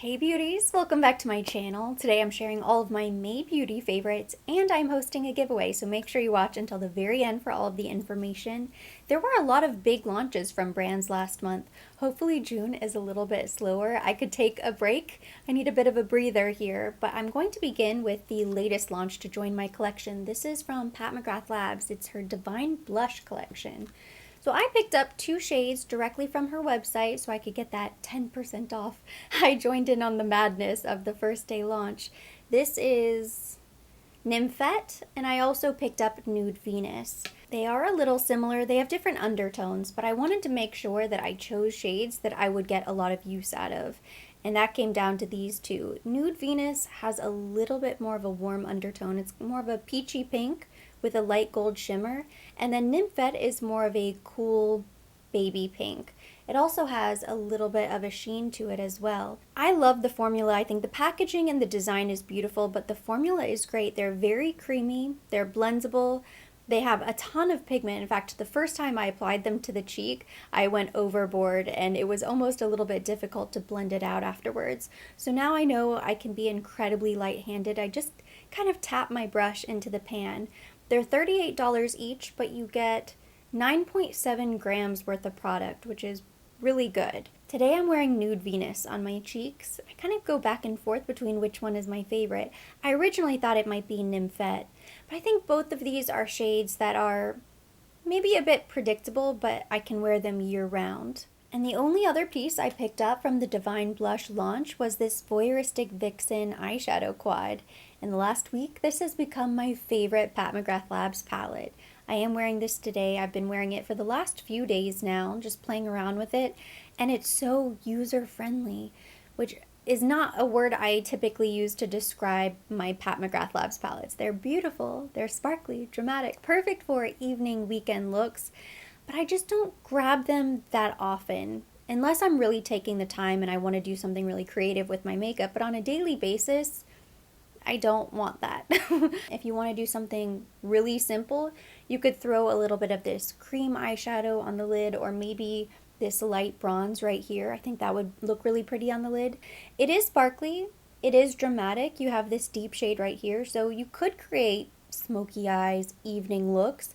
Hey beauties, welcome back to my channel. Today I'm sharing all of my May beauty favorites and I'm hosting a giveaway, so make sure you watch until the very end for all of the information. There were a lot of big launches from brands last month. Hopefully June is a little bit slower. I could take a break. I need a bit of a breather here, but I'm going to begin with the latest launch to join my collection. This is from Pat McGrath Labs. It's her Divine Blush collection. So I picked up two shades directly from her website so I could get that 10% off. I joined in on the madness of the first day launch. This is Nymphette, and I also picked up Nude Venus. They are a little similar. They have different undertones, but I wanted to make sure that I chose shades that I would get a lot of use out of. And that came down to these two. Nude Venus has a little bit more of a warm undertone. It's more of a peachy pink with a light gold shimmer. And then Nymphette is more of a cool baby pink. It also has a little bit of a sheen to it as well. I love the formula. I think the packaging and the design is beautiful, but the formula is great. They're very creamy. They're blendable. They have a ton of pigment. In fact, the first time I applied them to the cheek, I went overboard and it was almost a little bit difficult to blend it out afterwards. So now I know I can be incredibly light-handed. I just kind of tap my brush into the pan. They're $38 each, but you get 9.7 grams worth of product, which is really good. Today I'm wearing Nude Venus on my cheeks. I kind of go back and forth between which one is my favorite. I originally thought it might be Nymphette, but I think both of these are shades that are maybe a bit predictable, but I can wear them year round. And the only other piece I picked up from the Divine Blush launch was this Voyeuristic Vixen eyeshadow quad. In the last week, this has become my favorite Pat McGrath Labs palette. I am wearing this today. I've been wearing it for the last few days now, just playing around with it, and it's so user-friendly, which is not a word I typically use to describe my Pat McGrath Labs palettes. They're beautiful, they're sparkly, dramatic, perfect for evening, weekend looks, but I just don't grab them that often, unless I'm really taking the time and I want to do something really creative with my makeup. But on a daily basis, I don't want that. If you want to do something really simple, you could throw a little bit of this cream eyeshadow on the lid, or maybe this light bronze right here. I think that would look really pretty on the lid. It is sparkly, it is dramatic. You have this deep shade right here, so you could create smoky eyes, evening looks,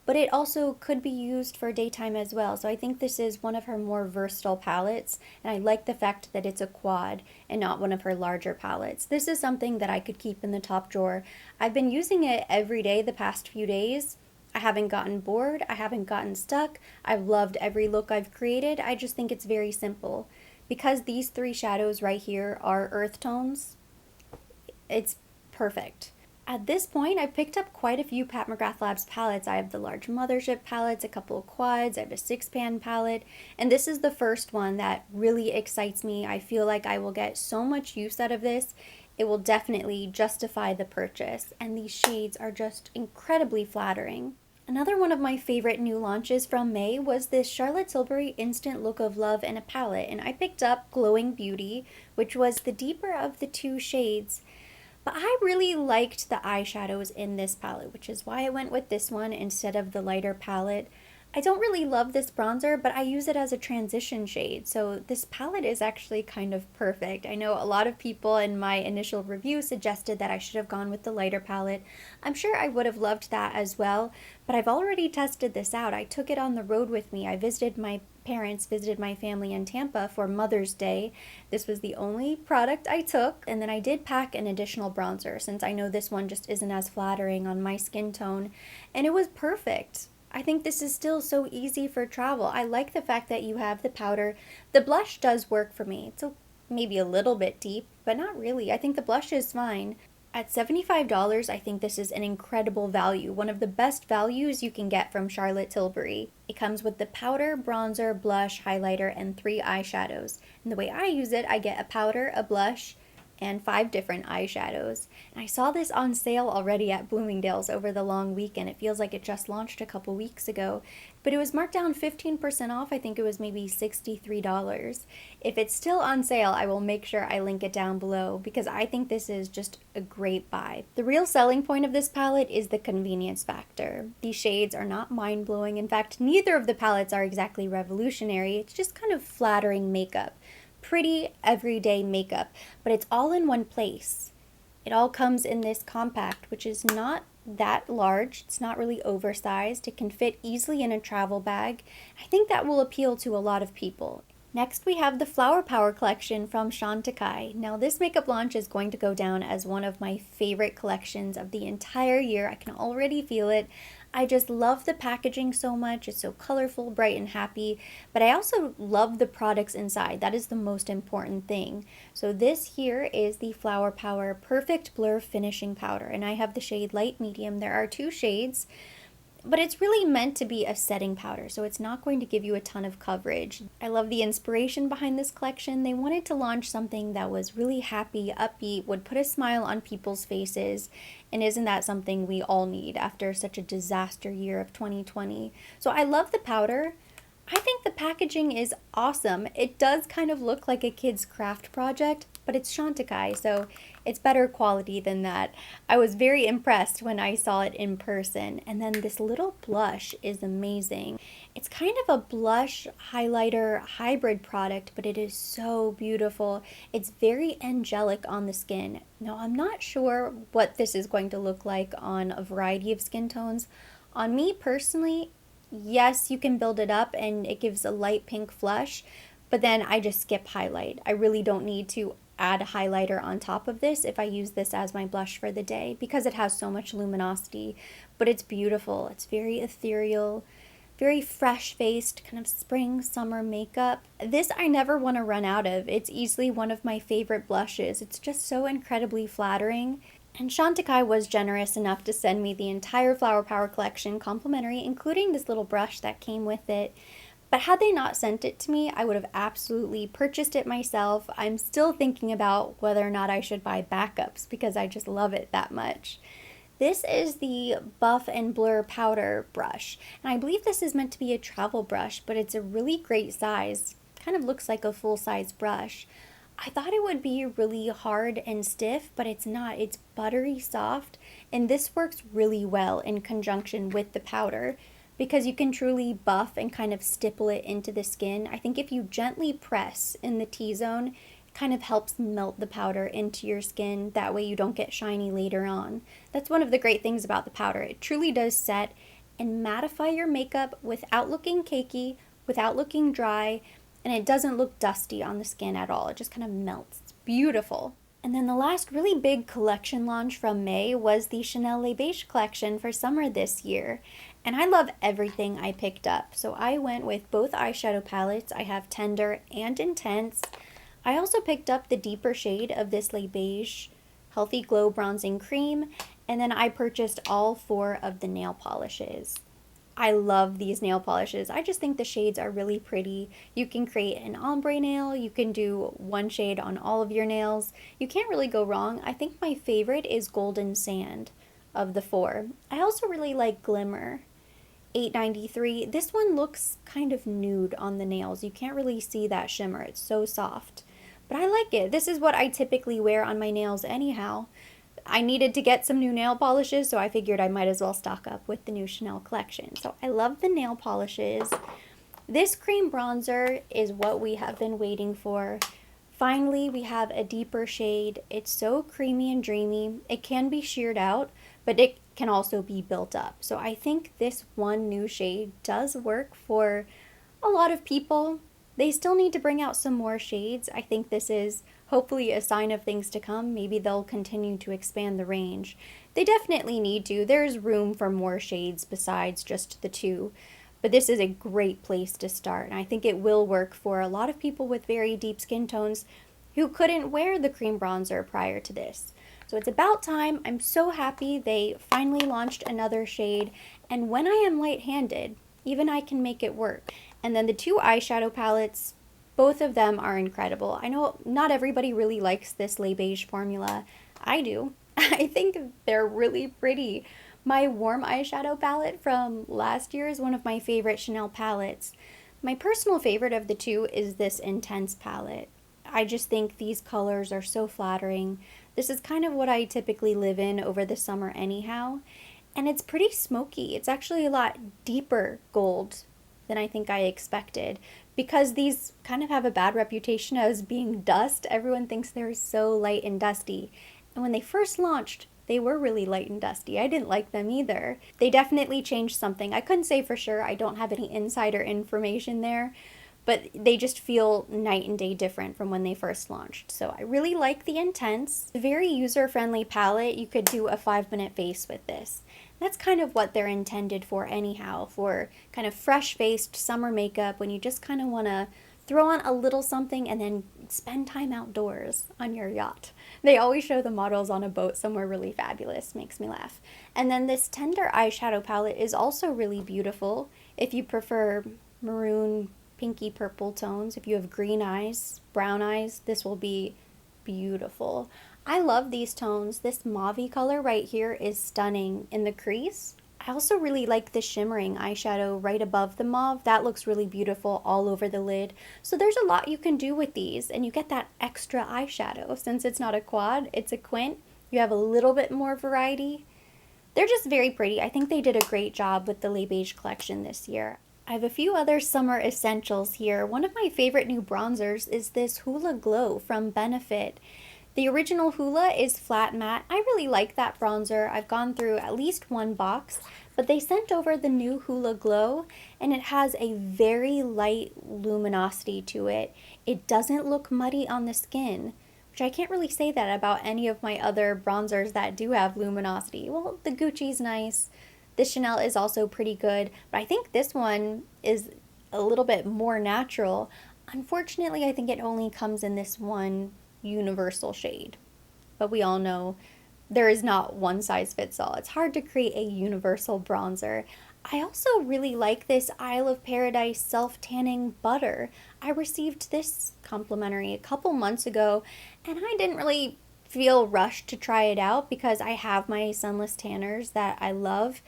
but it also could be used for daytime as well. So I think this is one of her more versatile palettes, and I like the fact that it's a quad and not one of her larger palettes. This is something that I could keep in the top drawer. I've been using it every day the past few days. I haven't gotten bored, I haven't gotten stuck. I've loved every look I've created. I just think it's very simple. Because these three shadows right here are earth tones, it's perfect. At this point, I've picked up quite a few Pat McGrath Labs palettes. I have the large mothership palettes, a couple of quads, I have a 6-pan palette, and this is the first one that really excites me. I feel like I will get so much use out of this. It will definitely justify the purchase, and these shades are just incredibly flattering. Another one of my favorite new launches from May was this Charlotte Tilbury Instant Look of Love in a palette, and I picked up Glowing Beauty, which was the deeper of the two shades. But I really liked the eyeshadows in this palette, which is why I went with this one instead of the lighter palette. I don't really love this bronzer, but I use it as a transition shade, so this palette is actually kind of perfect. I know a lot of people in my initial review suggested that I should have gone with the lighter palette. I'm sure I would have loved that as well, but I've already tested this out. I took it on the road with me. I visited my parents, visited my family in Tampa for Mother's Day. This was the only product I took, and then I did pack an additional bronzer since I know this one just isn't as flattering on my skin tone, and it was perfect. I think this is still so easy for travel. I like the fact that you have the powder. The blush does work for me. It's maybe a little bit deep, but not really. I think the blush is fine. At $75, I think this is an incredible value, one of the best values you can get from Charlotte Tilbury. It comes with the powder, bronzer, blush, highlighter, and 3 eyeshadows. And the way I use it, I get a powder, a blush, and 5 different eyeshadows. And I saw this on sale already at Bloomingdale's over the long weekend. It feels like it just launched a couple weeks ago, but it was marked down 15% off. I think it was maybe $63. If it's still on sale, I will make sure I link it down below because I think this is just a great buy. The real selling point of this palette is the convenience factor. These shades are not mind-blowing. In fact, neither of the palettes are exactly revolutionary. It's just kind of flattering makeup. pretty everyday makeup, but it's all in one place. It all comes in this compact, which is not that large. It's not really oversized. It can fit easily in a travel bag. I think that will appeal to a lot of people. Next, we have the Flower Power collection from Chantecaille. Now, this makeup launch is going to go down as one of my favorite collections of the entire year. I can already feel it. I just love the packaging so much. It's so colorful, bright, and happy. But I also love the products inside. That is the most important thing. So this here is the Flower Power Perfect Blur Finishing Powder, and I have the shade Light Medium. There are two shades, but it's really meant to be a setting powder, so it's not going to give you a ton of coverage. I love the inspiration behind this collection. They wanted to launch something that was really happy, upbeat, would put a smile on people's faces, and isn't that something we all need after such a disaster year of 2020? So I love the powder. I think the packaging is awesome. It does kind of look like a kid's craft project, but it's Chantecaille, so it's better quality than that. I was very impressed when I saw it in person. And then this little blush is amazing. It's kind of a blush highlighter hybrid product, but it is so beautiful. It's very angelic on the skin. Now, I'm not sure what this is going to look like on a variety of skin tones. On me personally, yes, you can build it up and it gives a light pink flush, but then I just skip highlight. I really don't need to add a highlighter on top of this if I use this as my blush for the day because it has so much luminosity, but it's beautiful. It's very ethereal, very fresh-faced, kind of spring, summer makeup. This I never want to run out of. It's easily one of my favorite blushes. It's just so incredibly flattering. And Chantecaille was generous enough to send me the entire Flower Power collection complimentary, including this little brush that came with it. But had they not sent it to me, I would have absolutely purchased it myself. I'm still thinking about whether or not I should buy backups because I just love it that much. This is the Buff and Blur Powder brush, and I believe this is meant to be a travel brush, but it's a really great size. Kind of looks like a full-size brush. I thought it would be really hard and stiff, but it's not. It's buttery soft, and this works really well in conjunction with the powder because you can truly buff and kind of stipple it into the skin. I think if you gently press in the T-zone, it kind of helps melt the powder into your skin. That way you don't get shiny later on. That's one of the great things about the powder. It truly does set and mattify your makeup without looking cakey, without looking dry, and it doesn't look dusty on the skin at all. It just kind of melts. It's beautiful. And then the last really big collection launch from May was the Chanel Les Beige collection for summer this year. And I love everything I picked up. So I went with both eyeshadow palettes. I have Tender and Intense. I also picked up the deeper shade of this Les Beige Healthy Glow Bronzing Cream. And then I purchased all 4 of the nail polishes. I love these nail polishes. I just think the shades are really pretty. You can create an ombre nail. You can do one shade on all of your nails. You can't really go wrong. I think my favorite is Golden Sand of the 4. I also really like Glimmer. $8.93. This one looks kind of nude on the nails. You can't really see that shimmer. It's so soft. But I like it. This is what I typically wear on my nails anyhow. I needed to get some new nail polishes, so I figured I might as well stock up with the new Chanel collection. So I love the nail polishes. This cream bronzer is what we have been waiting for. Finally, we have a deeper shade. It's so creamy and dreamy. It can be sheared out, but it can also be built up. So I think this one new shade does work for a lot of people. They still need to bring out some more shades. I think this is hopefully a sign of things to come. Maybe they'll continue to expand the range. They definitely need to. There's room for more shades besides just the 2. But this is a great place to start. And I think it will work for a lot of people with very deep skin tones who couldn't wear the cream bronzer prior to this. So it's about time. I'm so happy they finally launched another shade. And when I am light-handed, even I can make it work. And then the 2 eyeshadow palettes, both of them are incredible. I know not everybody really likes this Les Beige formula. I do. I think they're really pretty. My warm eyeshadow palette from last year is one of my favorite Chanel palettes. My personal favorite of the 2 is this Intense palette. I just think these colors are so flattering. This is kind of what I typically live in over the summer anyhow. And it's pretty smoky. It's actually a lot deeper gold than I think I expected. Because these kind of have a bad reputation as being dust, everyone thinks they're so light and dusty. And when they first launched, they were really light and dusty. I didn't like them either. They definitely changed something. I couldn't say for sure. I don't have any insider information there, but they just feel night and day different from when they first launched. So I really like the Intense. It's a very user-friendly palette. You could do a 5-minute face with this. That's kind of what they're intended for anyhow, for kind of fresh-faced summer makeup when you just kind of want to throw on a little something and then spend time outdoors on your yacht. They always show the models on a boat somewhere really fabulous. Makes me laugh. And then this Tender eyeshadow palette is also really beautiful if you prefer maroon, pinky purple tones. If you have green eyes, brown eyes, this will be beautiful. I love these tones. This mauve color right here is stunning in the crease. I also really like the shimmering eyeshadow right above the mauve. That looks really beautiful all over the lid. So there's a lot you can do with these, and you get that extra eyeshadow. Since it's not a quad, it's a quint. You have a little bit more variety. They're just very pretty. I think they did a great job with the Les Beige collection this year. I have a few other summer essentials here. One of my favorite new bronzers is this Hoola Glow from Benefit. The original Hoola is flat matte. I really like that bronzer. I've gone through at least one box, but they sent over the new Hoola Glow, and it has a very light luminosity to it. It doesn't look muddy on the skin, which I can't really say that about any of my other bronzers that do have luminosity. Well, the Gucci's nice. The Chanel is also pretty good, but I think this one is a little bit more natural. Unfortunately, I think it only comes in this one universal shade. But we all know there is not one size fits all. It's hard to create a universal bronzer. I also really like this Isle of Paradise self-tanning butter. I received this complimentary a couple months ago, and I didn't really feel rushed to try it out because I have my sunless tanners that I love.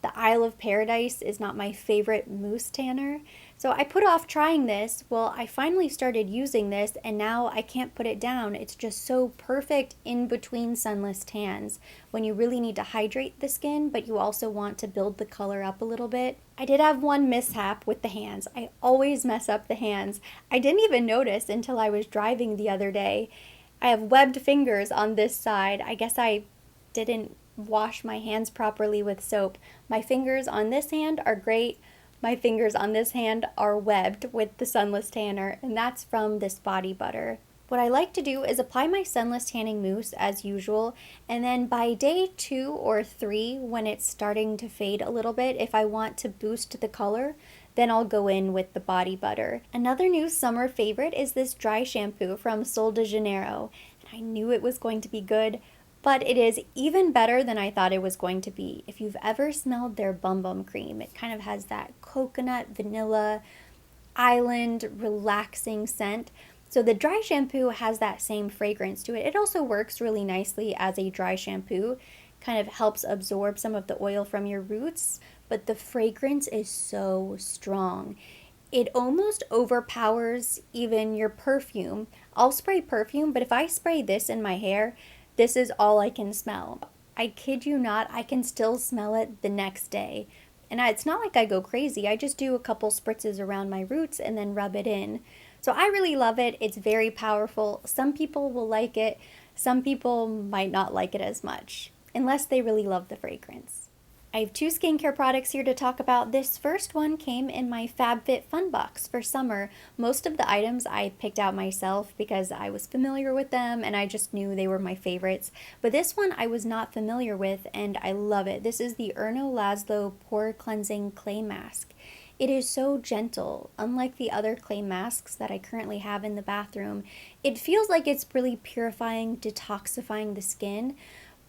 The Isle of Paradise is not my favorite mousse tanner, so I put off trying this. Well, I finally started using this, and now I can't put it down. It's just so perfect in between sunless tans when you really need to hydrate the skin, but you also want to build the color up a little bit. I did have one mishap with the hands. I always mess up the hands. I didn't even notice until I was driving the other day. I have webbed fingers on this side. I guess I didn't wash my hands properly with soap. My fingers on this hand are great. My fingers on this hand are webbed with the sunless tanner, and that's from this body butter. What I like to do is apply my sunless tanning mousse as usual, and then by day 2 or 3, when it's starting to fade a little bit, if I want to boost the color, then I'll go in with the body butter. Another new summer favorite is this dry shampoo from Sol de Janeiro. I knew it was going to be good, but it is even better than I thought it was going to be. If you've ever smelled their Bum Bum cream, it kind of has that coconut, vanilla, island, relaxing scent. So the dry shampoo has that same fragrance to it. It also works really nicely as a dry shampoo, kind of helps absorb some of the oil from your roots, but the fragrance is so strong. It almost overpowers even your perfume. I'll spray perfume, but if I spray this in my hair, this is all I can smell. I kid you not, I can still smell it the next day. And it's not like I go crazy. I just do a couple spritzes around my roots and then rub it in. So I really love it. It's very powerful. Some people will like it. Some people might not like it as much, unless they really love the fragrance. I have 2 skincare products here to talk about. This first one came in my FabFit Fun Box for summer. Most of the items I picked out myself because I was familiar with them and I just knew they were my favorites. But this one I was not familiar with and I love it. This is the Erno Laszlo Pore Cleansing Clay Mask. It is so gentle. Unlike the other clay masks that I currently have in the bathroom, it feels like it's really purifying, detoxifying the skin,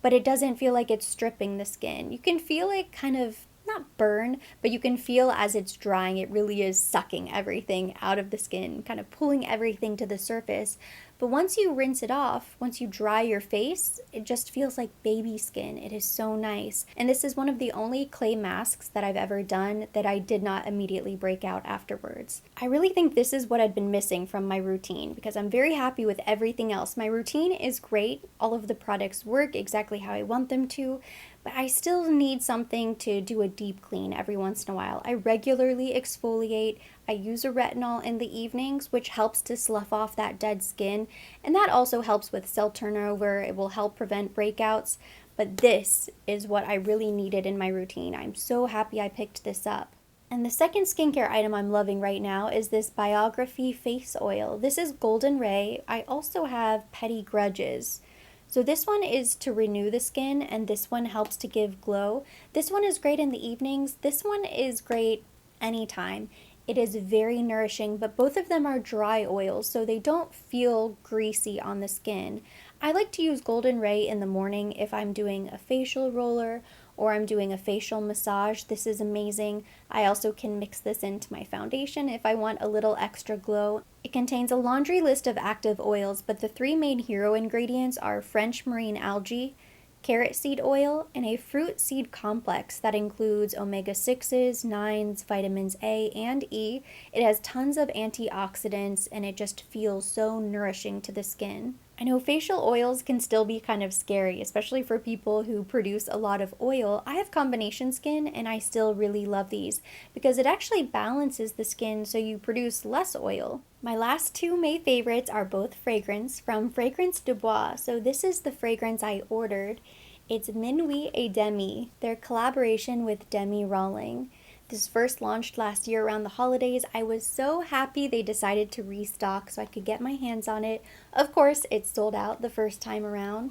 but it doesn't feel like it's stripping the skin. You can feel it kind of, not burn, but you can feel as it's drying, it really is sucking everything out of the skin, kind of pulling everything to the surface. But once you rinse it off, once you dry your face, it just feels like baby skin. It is so nice. And this is one of the only clay masks that I've ever done that I did not immediately break out afterwards. I really think this is what I'd been missing from my routine because I'm very happy with everything else. My routine is great. All of the products work exactly how I want them to, but I still need something to do a deep clean every once in a while. I regularly exfoliate. I use a retinol in the evenings, which helps to slough off that dead skin, and that also helps with cell turnover. It will help prevent breakouts, but this is what I really needed in my routine. I'm so happy I picked this up. And the second skincare item I'm loving right now is this Biography face oil. This is Golden Ray. I also have Petty Grudges. So this one is to renew the skin, and this one helps to give glow. This one is great in the evenings. This one is great anytime. It is very nourishing, but both of them are dry oils, so they don't feel greasy on the skin. I like to use Golden Ray in the morning if I'm doing a facial roller or I'm doing a facial massage. This is amazing. I also can mix this into my foundation if I want a little extra glow. It contains a laundry list of active oils, but the three main hero ingredients are French marine algae, carrot seed oil, and a fruit seed complex that includes omega-6s, 9s, vitamins A and E. It has tons of antioxidants, and it just feels so nourishing to the skin. I know facial oils can still be kind of scary, especially for people who produce a lot of oil. I have combination skin, and I still really love these because it actually balances the skin so you produce less oil. My last two May favorites are both fragrance from Fragrance de Bois. So this is the fragrance I ordered. It's Minuit et Demi, their collaboration with Demi Rawling. This first launched last year around the holidays. I was so happy they decided to restock so I could get my hands on it. Of course, it sold out the first time around.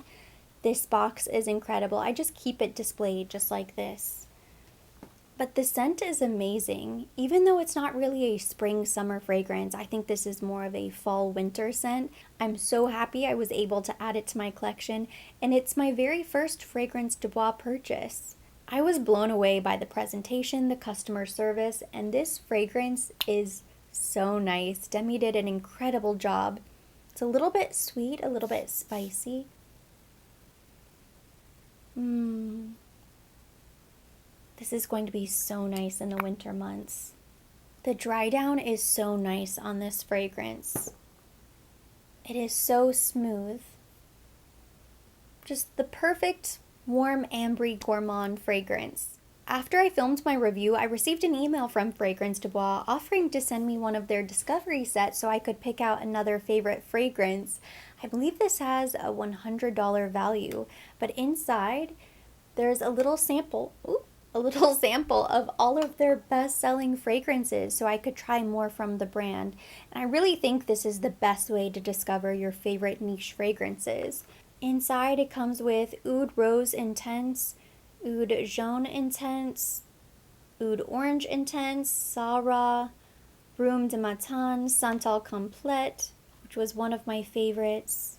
This box is incredible. I just keep it displayed just like this. But the scent is amazing. Even though it's not really a spring-summer fragrance, I think this is more of a fall-winter scent. I'm so happy I was able to add it to my collection, and it's my very first Fragrance de Bois purchase. I was blown away by the presentation, the customer service, and this fragrance is so nice. Demi did an incredible job. It's a little bit sweet, a little bit spicy. This is going to be so nice in the winter months. The dry down is so nice on this fragrance. It is so smooth. Just the perfect warm ambery gourmand fragrance. After I filmed my review, I received an email from Fragrance de Bois offering to send me one of their discovery sets so I could pick out another favorite fragrance. I believe this has a $100 value, but inside there's a little sample. Of all of their best-selling fragrances so I could try more from the brand. And I really think this is the best way to discover your favorite niche fragrances. Inside it comes with Oud Rose Intense, Oud Jaune Intense, Oud Orange Intense, Sarah, Brume de Matin, Santal Complete, which was one of my favorites,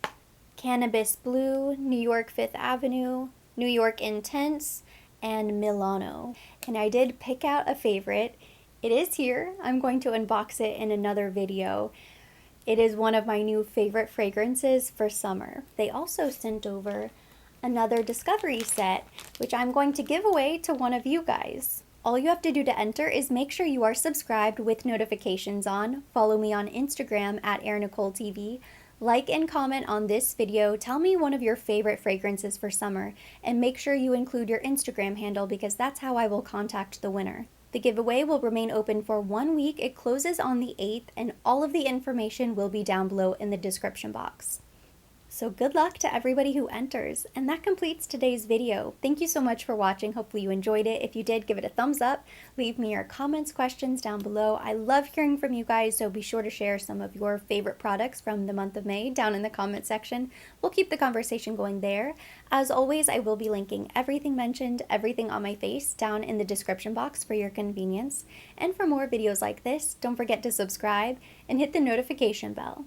Cannabis Blue, New York Fifth Avenue, New York Intense, and Milano. And I did pick out a favorite. It is here. I'm going to unbox it in another video. It is one of my new favorite fragrances for summer. They also sent over another discovery set, which I'm going to give away to one of you guys. All you have to do to enter is make sure you are subscribed with notifications on, follow me on Instagram at ErinNicoleTV, like and comment on this video, tell me one of your favorite fragrances for summer, and make sure you include your Instagram handle because that's how I will contact the winner. The giveaway will remain open for 1 week. It closes on the 8th, and all of the information will be down below in the description box. So good luck to everybody who enters, and that completes today's video. Thank you so much for watching. Hopefully you enjoyed it. If you did, give it a thumbs up. Leave me your comments, questions down below. I love hearing from you guys, so be sure to share some of your favorite products from the month of May down in the comment section. We'll keep the conversation going there. As always, I will be linking everything mentioned, everything on my face, down in the description box for your convenience. And for more videos like this, don't forget to subscribe and hit the notification bell.